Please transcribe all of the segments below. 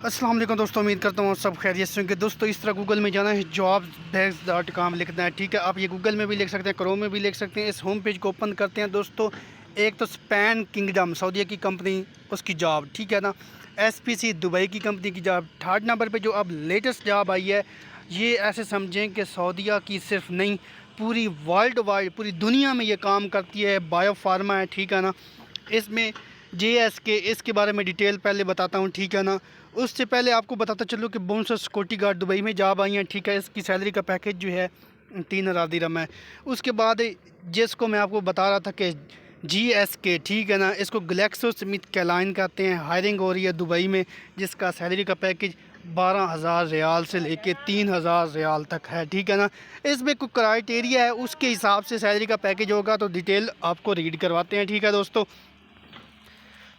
अस्सलाम वालेकुम दोस्तों, उम्मीद करता हूँ सब खैरियत से होंगे। दोस्तों इस तरह गूगल में जाना है, jobs.com लिखना है। ठीक है, आप ये गूगल में भी लिख सकते हैं, क्रोम में भी लिख सकते हैं। इस होम पेज को ओपन करते हैं दोस्तों। एक तो स्पैन किंगडम सऊदीया की कंपनी, उसकी जॉब, ठीक है ना। SPC दुबई की कंपनी की जॉब। थर्ड नंबर पे जो अब लेटेस्ट जॉब आई है, ये ऐसे समझें कि सऊदीया की सिर्फ नहीं, पूरी वर्ल्ड वाइड, पूरी दुनिया में ये काम करती है। बायो फार्मा है, ठीक है ना। इसमें JSK, इसके बारे में डिटेल पहले बताता हूँ, ठीक है ना। उससे पहले आपको बताता चलूँ कि बोनसर सिक्योरिटी गार्ड दुबई में जॉब आई हैं, ठीक है। इसकी सैलरी का पैकेज जो है 3,000 दिरहम है। उसके बाद जिसको मैं आपको बता रहा था कि GSK, ठीक है ना, इसको ग्लेक्सो स्मिथ क्लाइन कहते हैं। हायरिंग हो रही है दुबई में, जिसका सैलरी का पैकेज 12,000 रियाल से लेके 3,000 रियाल तक है, ठीक है ना। इसमें कोई क्राइटेरिया है, उसके हिसाब से सैलरी का पैकेज होगा। तो डिटेल आपको रीड करवाते हैं, ठीक है दोस्तों।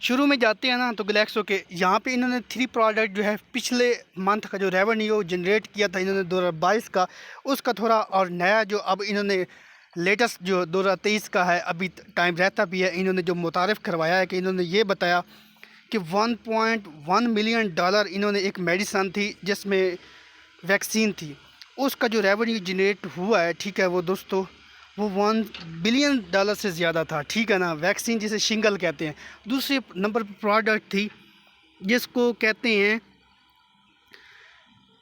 शुरू में जाते हैं ना, तो ग्लेक्सो के यहाँ पे इन्होंने 3 प्रोडक्ट जो है, पिछले मंथ का जो रेवेन्यू जनरेट किया था इन्होंने 2022 का, उसका थोड़ा, और नया जो अब इन्होंने लेटेस्ट जो 2023 का है, अभी टाइम रहता भी है, इन्होंने जो मुतारिफ़ करवाया है कि इन्होंने ये बताया कि $1.1 मिलियन इन्होंने एक मेडिसन थी जिसमें वैक्सीन थी, उसका जो रेवेन्यू जनरेट हुआ है, ठीक है वो दोस्तों, वो $1 बिलियन से ज़्यादा था, ठीक है ना। वैक्सीन जिसे शिंगल कहते हैं। दूसरे नंबर पर प्रोडक्ट थी जिसको कहते हैं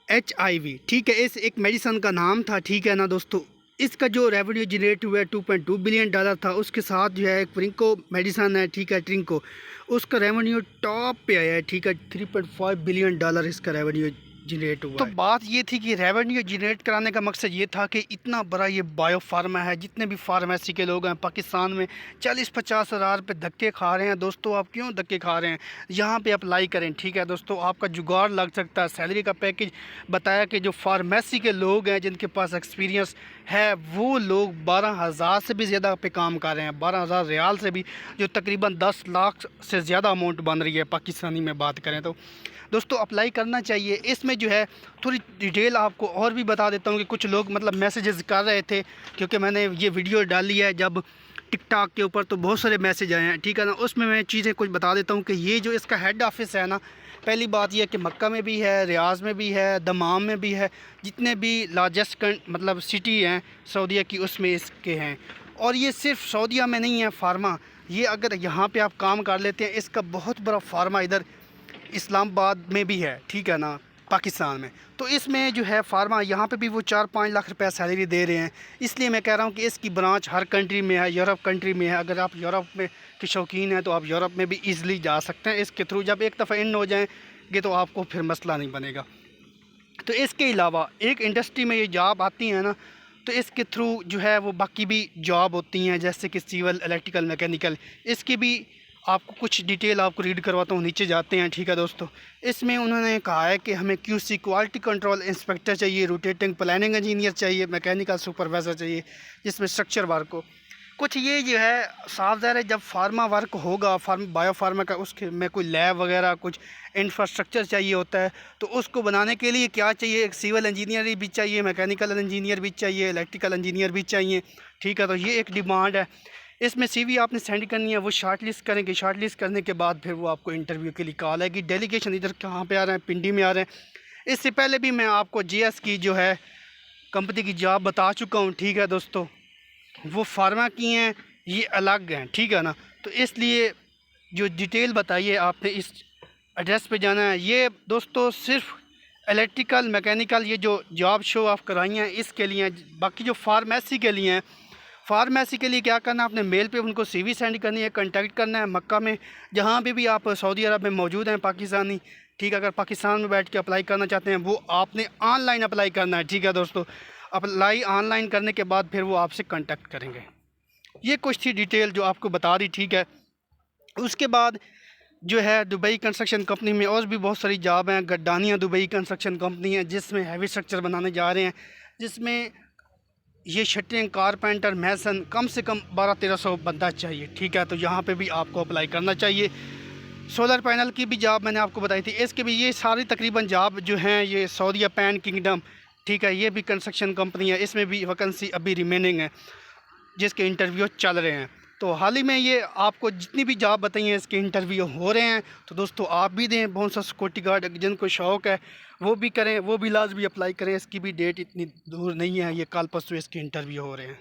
HIV, ठीक है। इस एक मेडिसन का नाम था, ठीक है ना दोस्तों। इसका जो रेवेन्यू जनरेट हुआ है $2.2 बिलियन था। उसके साथ जो है एक ट्रिंको मेडिसन है, ठीक है, ट्रिंको, उसका रेवेन्यू टॉप पे आया है, ठीक है। $3.5 बिलियन इसका रेवेन्यू जनरेट हुआ। तो बात ये थी कि रेवेन्यू जनरेट कराने का मकसद ये था कि इतना बड़ा ये बायो फार्मा है, जितने भी फार्मेसी के लोग हैं पाकिस्तान में 40-50 हज़ार पे धक्के खा रहे हैं। दोस्तों आप क्यों धक्के खा रहे हैं, यहाँ पे अप्लाई करें, ठीक है दोस्तों, आपका जुगाड़ लग सकता है। सैलरी का पैकेज बताया कि जो फार्मेसी के लोग हैं जिनके पास एक्सपीरियंस है, वो लोग 12,000 से भी ज़्यादा पे काम कर रहे हैं, 12,000 रियाल से भी, जो तकरीबन 10 लाख से ज़्यादा अमाउंट बन रही है पाकिस्तानी में बात करें तो। दोस्तों अप्लाई करना चाहिए। इसमें जो है थोड़ी डिटेल आपको और भी बता देता हूँ कि कुछ लोग मतलब मैसेजेस कर रहे थे, क्योंकि मैंने ये वीडियो डाली है जब टिकटॉक के ऊपर, तो बहुत सारे मैसेज आए हैं, ठीक है ना। उसमें मैं चीज़ें कुछ बता देता हूँ कि ये जो इसका हेड ऑफिस है ना, पहली बात यह है कि मक्का में भी है, रियाज में भी है, दमाम में भी है, जितने भी लार्जेस्ट मतलब सिटी हैं सऊदीया की, उसमें इसके हैं। और ये सिर्फ सऊदीया में नहीं है फार्मा, ये अगर यहाँ पे आप काम कर लेते हैं, इसका बहुत बड़ा फार्मा इधर इस्लामाबाद में भी है, ठीक है ना, पाकिस्तान में। तो इसमें जो है फार्मा, यहाँ पे भी वो 4-5 लाख रुपए सैलरी दे रहे हैं। इसलिए मैं कह रहा हूँ कि इसकी ब्रांच हर कंट्री में है, यूरोप कंट्री में है। अगर आप यूरोप में के शौकीन हैं तो आप यूरोप में भी ईज़िली जा सकते हैं इसके थ्रू। जब एक दफ़ा इन हो जाएंगे तो आपको फिर मसला नहीं बनेगा। तो इसके अलावा एक इंडस्ट्री में ये जॉब आती है ना, तो इसके थ्रू जो है वो बाकी भी जॉब होती हैं, जैसे कि सिविल, इलेक्ट्रिकल, मैकेनिकल। इसकी भी आपको कुछ डिटेल आपको रीड करवाता हूँ, नीचे जाते हैं, ठीक है दोस्तों। इसमें उन्होंने कहा है कि हमें QC क्वालिटी कंट्रोल इंस्पेक्टर चाहिए, रोटेटिंग प्लानिंग इंजीनियर चाहिए, मैकेनिकल सुपरवाइज़र चाहिए, जिसमें स्ट्रक्चर वर्क हो। कुछ ये जो है साफ ज़ाहिर है, जब फार्मा वर्क होगा, बायो फार्मा का, उसके में कोई लैब वगैरह कुछ इंफ्रास्ट्रक्चर चाहिए होता है। तो उसको बनाने के लिए क्या चाहिए, एक सिविल इंजीनियर भी चाहिए, मैकेनिकल इंजीनियर भी चाहिए, इलेक्ट्रिकल इंजीनियर भी चाहिए, ठीक है। तो ये एक डिमांड है। इसमें CV आपने सेंड करनी है, वो शार्ट लिस्ट करेंगे। शार्ट लिस्ट करने के बाद फिर वो आपको इंटरव्यू के लिए कॉल आएगी। डेलीगेशन इधर कहाँ पे आ रहे हैं, पिंडी में आ रहे हैं। इससे पहले भी मैं आपको GS की जो है कंपनी की जॉब बता चुका हूँ, ठीक है दोस्तों। वो फार्मा की हैं, ये अलग हैं, ठीक है ना। तो इसलिए जो डिटेल बताइए, आपने इस एड्रेस पे जाना है। ये दोस्तों सिर्फ इलेक्ट्रिकल, मैकेनिकल, ये जो जॉब शो ऑफ कराई हैं इसके लिए। बाकी जो फार्मेसी के लिए हैं, फार्मेसी के लिए क्या करना है, अपने मेल पे उनको CV सेंड करनी है, कांटेक्ट करना है मक्का में, जहाँ पे भी आप सऊदी अरब में मौजूद हैं पाकिस्तानी, ठीक है। अगर पाकिस्तान में बैठ के अप्लाई करना चाहते हैं, वो आपने ऑनलाइन अप्लाई करना है, ठीक है दोस्तों। अप्लाई ऑनलाइन करने के बाद फिर वो आपसे कांटेक्ट करेंगे। ये कुछ थी डिटेल जो आपको बता दी, ठीक है। उसके बाद जो है दुबई कंस्ट्रक्शन कंपनी में और भी बहुत सारी जॉब हैं। गड्डानिया दुबई कंस्ट्रक्शन कंपनी है, जिसमें हैवी स्ट्रक्चर बनाने जा रहे हैं, जिसमें ये शटरिंग, कारपेंटर, मैसन, कम से कम 1200-1300 बंदा चाहिए, ठीक है। तो यहाँ पे भी आपको अप्लाई करना चाहिए। सोलर पैनल की भी जॉब मैंने आपको बताई थी, इसके भी ये सारी तकरीबन जॉब जो हैं ये सऊदीया पैन किंगडम, ठीक है, ये भी कंस्ट्रक्शन कंपनी है। इसमें भी वैकेंसी अभी रिमेनिंग है, जिसके इंटरव्यू चल रहे हैं। तो हाल ही में ये आपको जितनी भी जॉब बताई हैं इसके इंटरव्यू हो रहे हैं। तो दोस्तों आप भी दें, बहुत सा सिक्योरिटी गार्ड जिनको शौक़ है वो भी करें, वो भी लाजमी अप्लाई करें। इसकी भी डेट इतनी दूर नहीं है, ये कल परसों इसके इंटरव्यू हो रहे हैं।